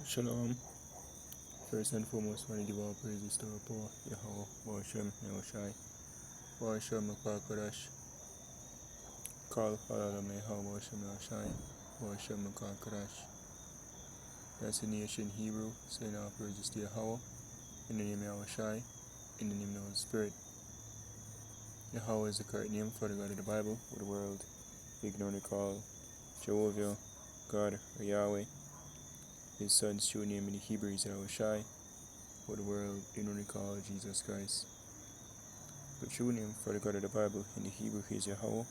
Shalom. First and foremost, I want to give all praises to our poor Yahweh, Bashem, Yahushai, Bashem, Makakodash, Kal, Halalam, Yahweh, Bashem, Yahushai, Bashem, Makakodash. That's in the ancient Hebrew, saying all praises to Yahweh, in the name of Yahushai, in the name of the Holy Spirit. Yahweh is the correct name for the God of the Bible, for the world ignorantly call Jehovah, God, or Yahweh. His son's true name in the Hebrew is Yahushai, for the world ignorantly call Jesus Christ. The true name for the God of the Bible in the Hebrew is Yahweh.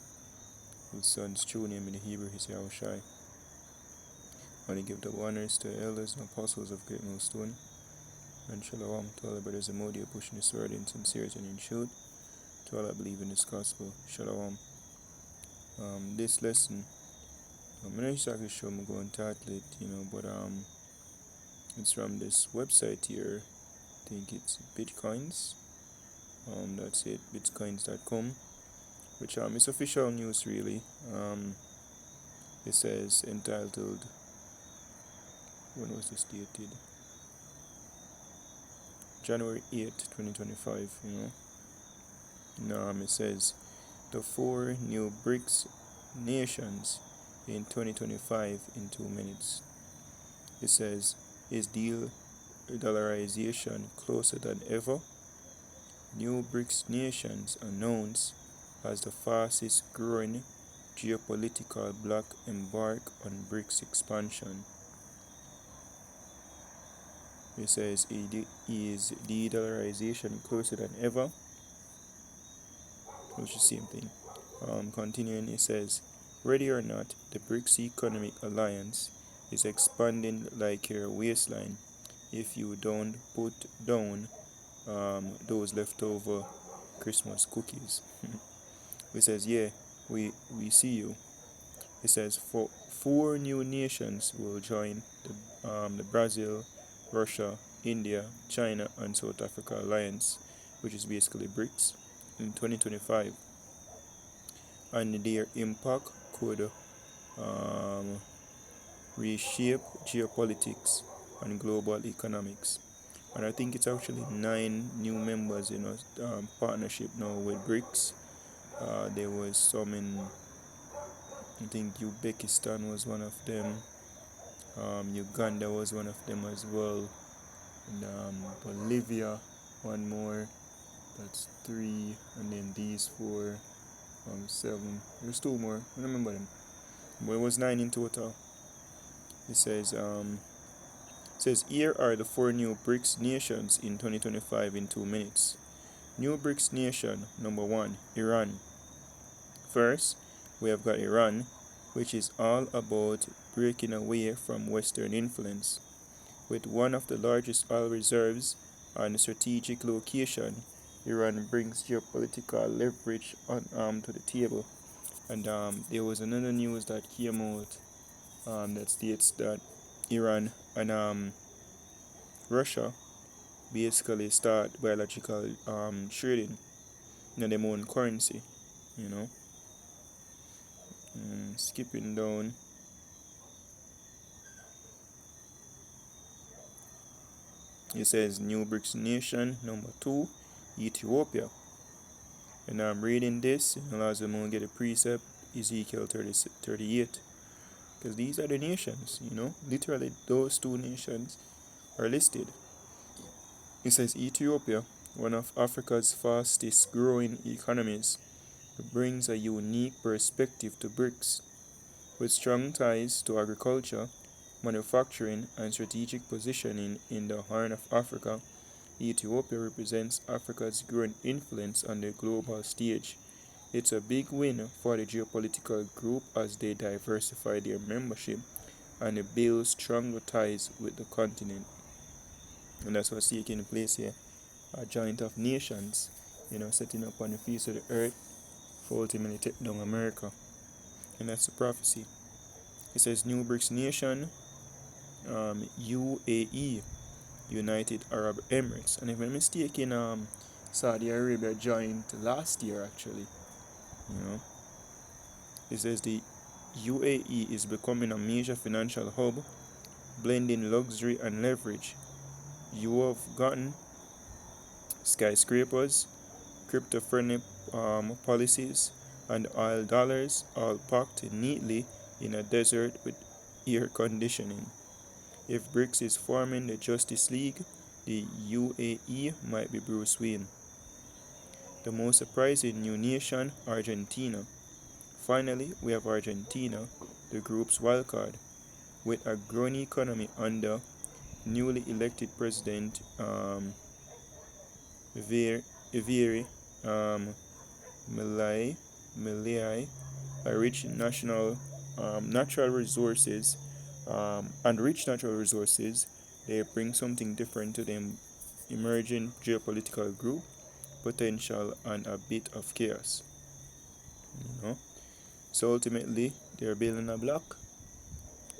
His son's true name in the Hebrew is Yahushai. I want to give the honors to the elders and apostles of Great Millstone, and shalom to all the brothers and Modi pushing this word in sincerity and in truth, to all that believe in this gospel. Shalom. This lesson, I'm not exactly sure I'm going to title it, but it's from this website here. I think it's Bitcoins. That's it, bitcoins.com, which is official news really. It says entitled, when was this dated? January 8th, 2025, it says the 4 new BRICS nations in 2025 in 2 minutes. It says, is dollarization closer than ever? New BRICS nations announced as the fastest growing geopolitical bloc embark on BRICS expansion. It says, is de-dollarization closer than ever? Which is the same thing. Continuing, it says, ready or not, the BRICS Economic Alliance is expanding like your waistline if you don't put down those leftover Christmas cookies. It says, yeah, we see you. It says 4 new nations will join the Brazil, Russia, India, China, and South Africa alliance, which is basically BRICS, in 2025. And their impact could reshape geopolitics and global economics. And I think it's actually 9 new members in a partnership now with BRICS. There was some in, I think Uzbekistan was one of them. Uganda was one of them as well. And Bolivia, one more. That's 3. And then these 4, 7. There's 2 more. I don't remember them. But it was 9 in total. It says, here are the 4 new BRICS nations in 2025 in 2 minutes. New BRICS nation, number 1, Iran. First, we have got Iran, which is all about breaking away from Western influence. With one of the largest oil reserves and a strategic location, Iran brings geopolitical leverage to the table. And there was another news that came out that states that Iran and Russia basically start biological trading in their own currency, skipping down. It says new BRICS nation, number 2, Ethiopia. And I'm reading this, and as I'm going to get a precept, Ezekiel 38. Because these are the nations, literally those 2 nations are listed. It says Ethiopia, one of Africa's fastest growing economies, brings a unique perspective to BRICS. With strong ties to agriculture, manufacturing, and strategic positioning in the Horn of Africa, Ethiopia represents Africa's growing influence on the global stage. It's a big win for the geopolitical group as they diversify their membership and build stronger ties with the continent. And that's what's taking place here. A joint of nations, setting up on the face of the earth for ultimately take down America. And that's the prophecy. It says new BRICS nation, UAE, United Arab Emirates. And if I'm mistaken, Saudi Arabia joined last year actually. It says the UAE is becoming a major financial hub blending luxury and leverage. You have gotten skyscrapers, crypto-friendly policies, and oil dollars all packed neatly in a desert with air conditioning. If BRICS is forming the Justice League, the UAE might be Bruce Wayne. The most surprising new nation, Argentina. Finally, we have Argentina, the group's wildcard, with a growing economy under newly elected president Javier Milei, Milei, a rich national natural resources and rich natural resources. They bring something different to the emerging geopolitical group, potential and a bit of chaos. You know, so ultimately they're building a block.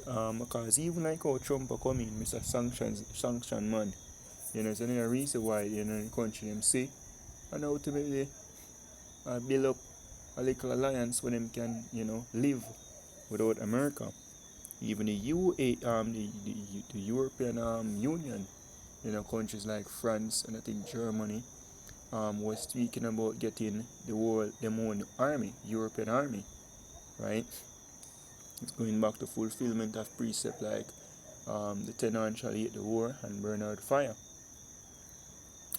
Because even like how Trump are coming, Mr. Sanction man, so there's a reason why the country them say, and ultimately build up a little alliance where them can live without America. Even the the European Union, countries like France and I think Germany, was speaking about getting them own army, European army, right? It's going back to fulfillment of precept like the tenant shall hate the war and burn out fire.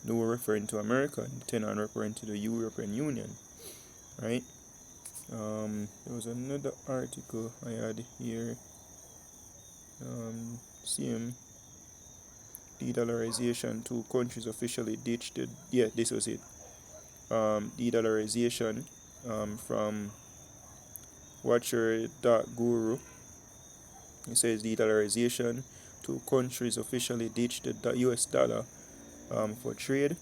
The war referring to America, and the tenant referring to the European Union, right? There was another article I had here. Same de-dollarization. Two countries officially ditched it. Yeah, this was it. De-dollarization from Watcher.guru. It says de-dollarization. Two countries officially ditched the US dollar for trade.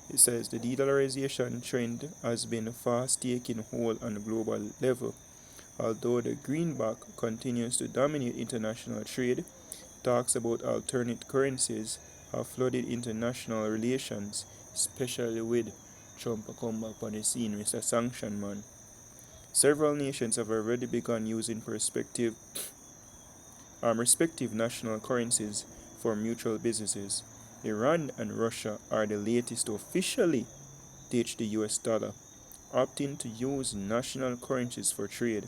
It says the de-dollarization trend has been fast taking hold on a global level. Although the greenback continues to dominate international trade, talks about alternate currencies have flooded international relations, especially with Trump come back on the scene, Mr. Sanction Man. Several nations have already begun using respective national currencies for mutual businesses. Iran and Russia are the latest to officially ditch the US dollar, opting to use national currencies for trade.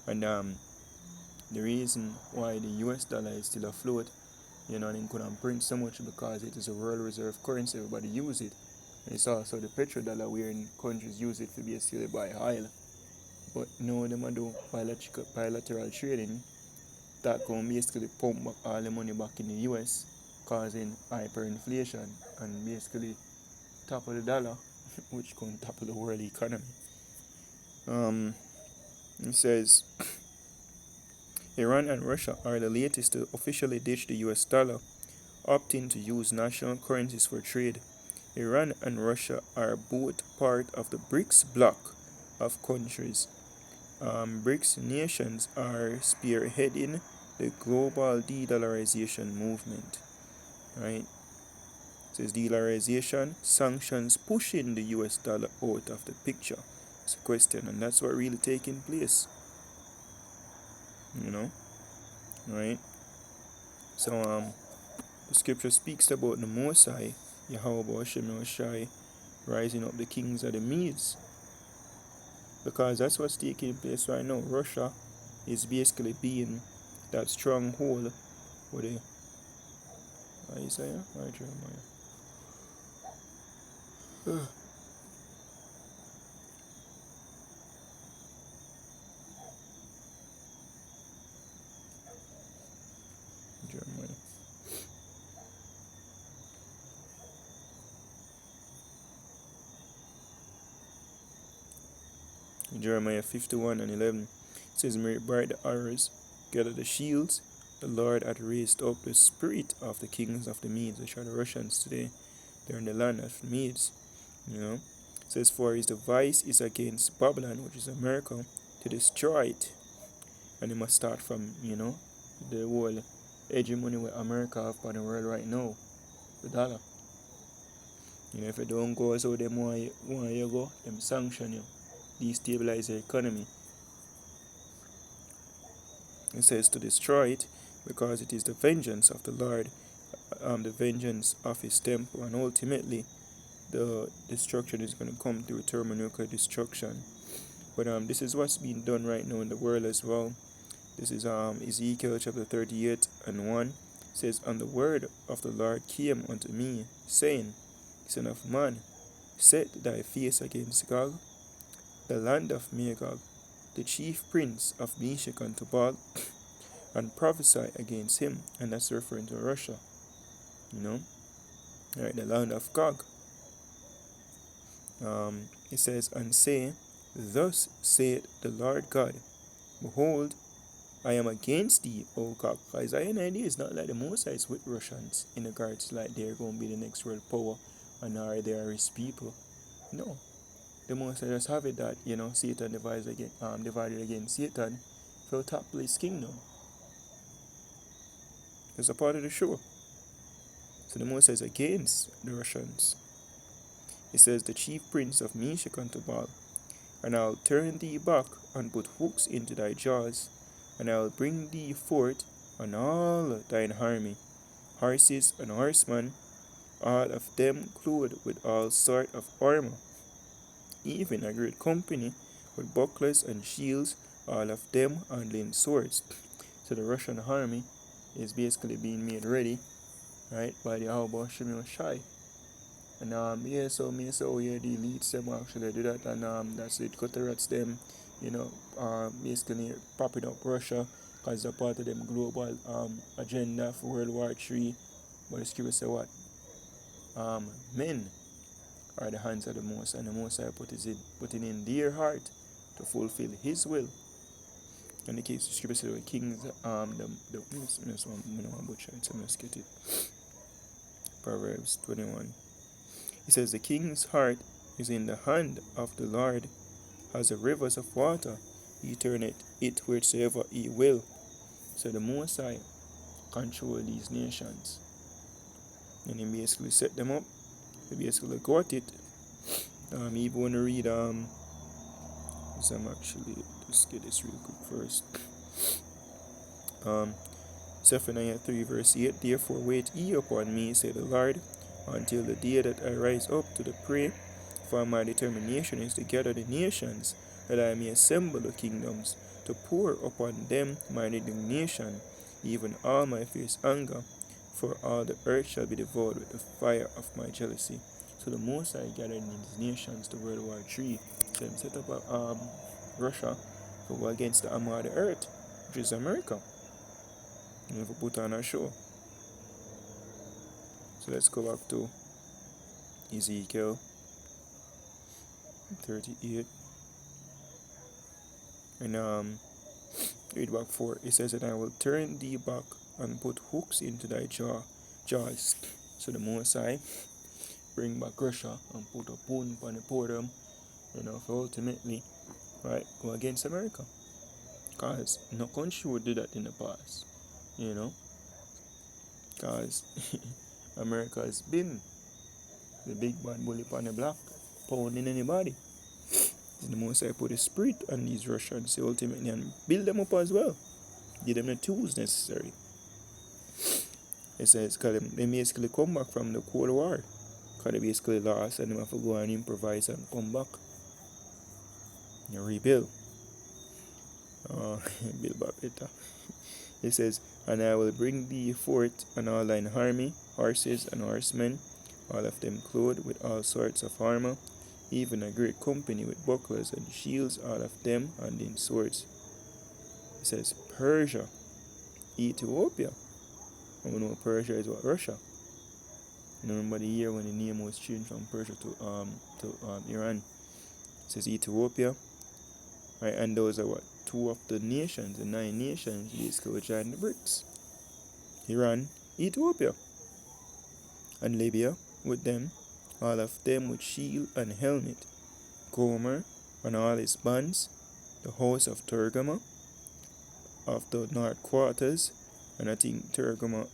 And the reason why the US dollar is still afloat, they couldn't print so much because it is a world reserve currency, everybody use it. And it's also the petrodollar wherein countries use it to basically buy oil. But no, them do bilateral trading that can basically pump back all the money back in the US, causing hyperinflation and basically topple the dollar, which can topple the world economy. It says Iran and Russia are the latest to officially ditch the US dollar, opting to use national currencies for trade. Iran and Russia are both part of the BRICS bloc of countries. BRICS nations are spearheading the global de-dollarization movement. Right? It says de-dollarization, sanctions pushing the US dollar out of the picture. It's a question, and that's what really taking place. Right? So the scripture speaks about the Mosai, Yahweh Hashem Shai, rising up the kings of the Medes. Because that's what's taking place right now. Russia is basically being that stronghold with the Isaiah or Jeremiah. Jeremiah. Jeremiah 51 and 11. It says, "Make bright the arrows, gather the shields. The Lord hath raised up the spirit of the kings of the Medes," which are the Russians today. They're in the land of the Medes. It says, "For his device is against Babylon," which is America, to destroy it. And it must start from, the whole hegemony where America have on the world right now, the dollar. If you don't go as how them want you go, them sanction you, destabilize your economy. It says to destroy it, because it is the vengeance of the Lord, the vengeance of his temple, and ultimately the destruction is going to come through thermonuclear destruction. But this is what's being done right now in the world as well. This is Ezekiel chapter 38 and 1. It says, "And the word of the Lord came unto me, saying, Son of man, set thy face against Gog, the land of Magog, the chief prince of Meshech and Tubal, and prophesy against him." And that's referring to Russia, you know, right, the land of Gog. It says, "And say, Thus saith the Lord God, Behold, I am against thee, O Gog." Isaiah 90 is not like the Most High is with Russians in regards like they're going to be the next world power and are they are his people. No, the Most High just have it that, Satan divided against Satan for topple his kingdom. It's a part of the show. So the Most High is against the Russians. It says, "The chief prince of Meshech and Tubal, and I'll turn thee back and put hooks into thy jaws, and I'll bring thee forth and all thine army, horses and horsemen, all of them clothed with all sort of armor, even a great company with bucklers and shields, all of them handling swords." So the Russian army is basically being made ready, right, by the Alba Shai. And so the elites them actually do that, and that's it, cut the rats them, basically popping up Russia because they're part of them global agenda for World War III. But the scripture say what? Men are the hands of the Most, and the Most High putting in their heart to fulfill His will. And the case the scripture says the kings, let's get it. Proverbs 21. It says, "The king's heart is in the hand of the Lord, as the rivers of water. He turneth it wheresoever he will." So the Most High control these nations. And he basically set them up. He basically got it. Even when you read, let's get this real quick first. Zephaniah 3 verse 8, "Therefore wait ye upon me, say the Lord, until the day that I rise up to the prey. For my determination is to gather the nations, that I may assemble the kingdoms, to pour upon them my indignation, even all my fierce anger. For all the earth shall be devoured with the fire of my jealousy." So the Most High gathered these nations to World War III. So he set up Russia to go against the armor of the earth, which is America. And if we put on a show. So let's go back to Ezekiel 38. And read back 4. It says, "And I will turn thee back and put hooks into thy jaws." So the Most High bring back Russia and put a bone upon the podium, for ultimately, right, go against America. Because no country would do that in the past, because America has been the big bad bully upon the block, pounding anybody. The Most High put a spirit on these Russians ultimately and build them up as well. Give them the tools necessary. It says, because they basically come back from the Cold War. Because they basically lost and they have to go and improvise and come back. Rebuild. Build back better. It says, "And I will bring thee forth and all thine army, horses and horsemen, all of them clothed with all sorts of armor, even a great company with bucklers and shields, all of them handling swords." It says Persia, Ethiopia. And we know Persia is what? Russia. Remember the year when the name was changed from Persia to Iran. It says Ethiopia. Right, and those are what? 2 of the nations, the 9 nations basically will join the BRICS. Iran, Ethiopia, and Libya with them, all of them with shield and helmet. Gomer and all his bands, the house of Tergama, of the north quarters, and I think Tergama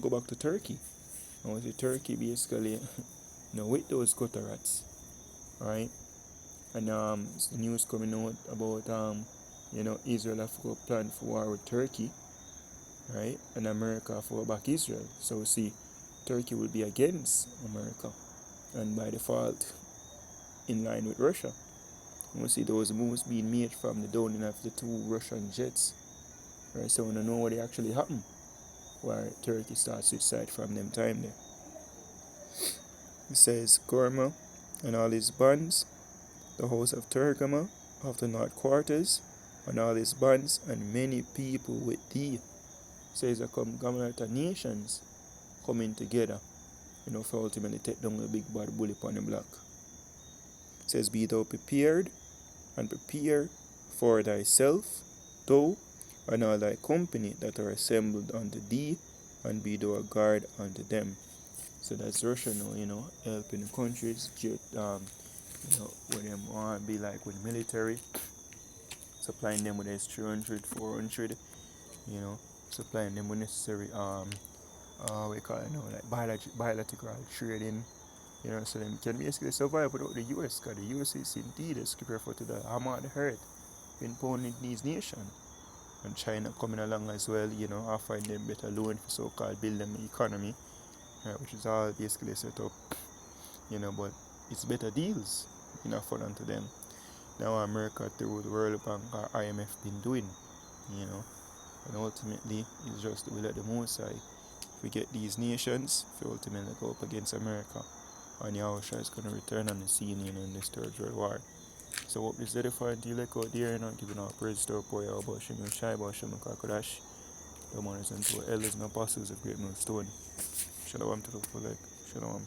go back to Turkey. I was in Turkey basically, with those Gutterats, right? And news coming out about Israel have got plan for war with Turkey, right? And America fought back Israel. So see, Turkey would be against America, and by default, in line with Russia. We see those moves being made from the downing of the two Russian jets. Right, so we don't know what actually happened. Where Turkey starts to side from them time there. It says Gorma and all his bands, the house of Turgama, of the north quarters, and all his bands, and many people with thee. Says a conglomerate of nations coming together, for ultimately take down the big bad bully upon the block. It says, be thou prepared, and prepare for thyself, thou and all thy company that are assembled unto thee, and be thou a guard unto them. So that's Russia now, helping the countries, where them want to be like with military, supplying them with S-300, 400, supplying them with necessary, we call it like bilateral trading, so them can basically survive without the US, because the US is indeed a skipper for to the hammer of the earth, impounding these nations. And China coming along as well, offering them better loan for so-called build them economy, right, which is all basically set up, but it's better deals, for them to them. Now America through the World Bank or IMF been doing, and ultimately it's just the will of the Most High. If we get these nations, if we ultimately go up against America, and Yahusha is going to return on the scene, in this third world war. So what is edifying to you like out there, giving our praise to our poor about Shem Shai, about Shem Kakadash, the mothers and to our elders and apostles of great millstone. Shalom to the full leg. Shalom.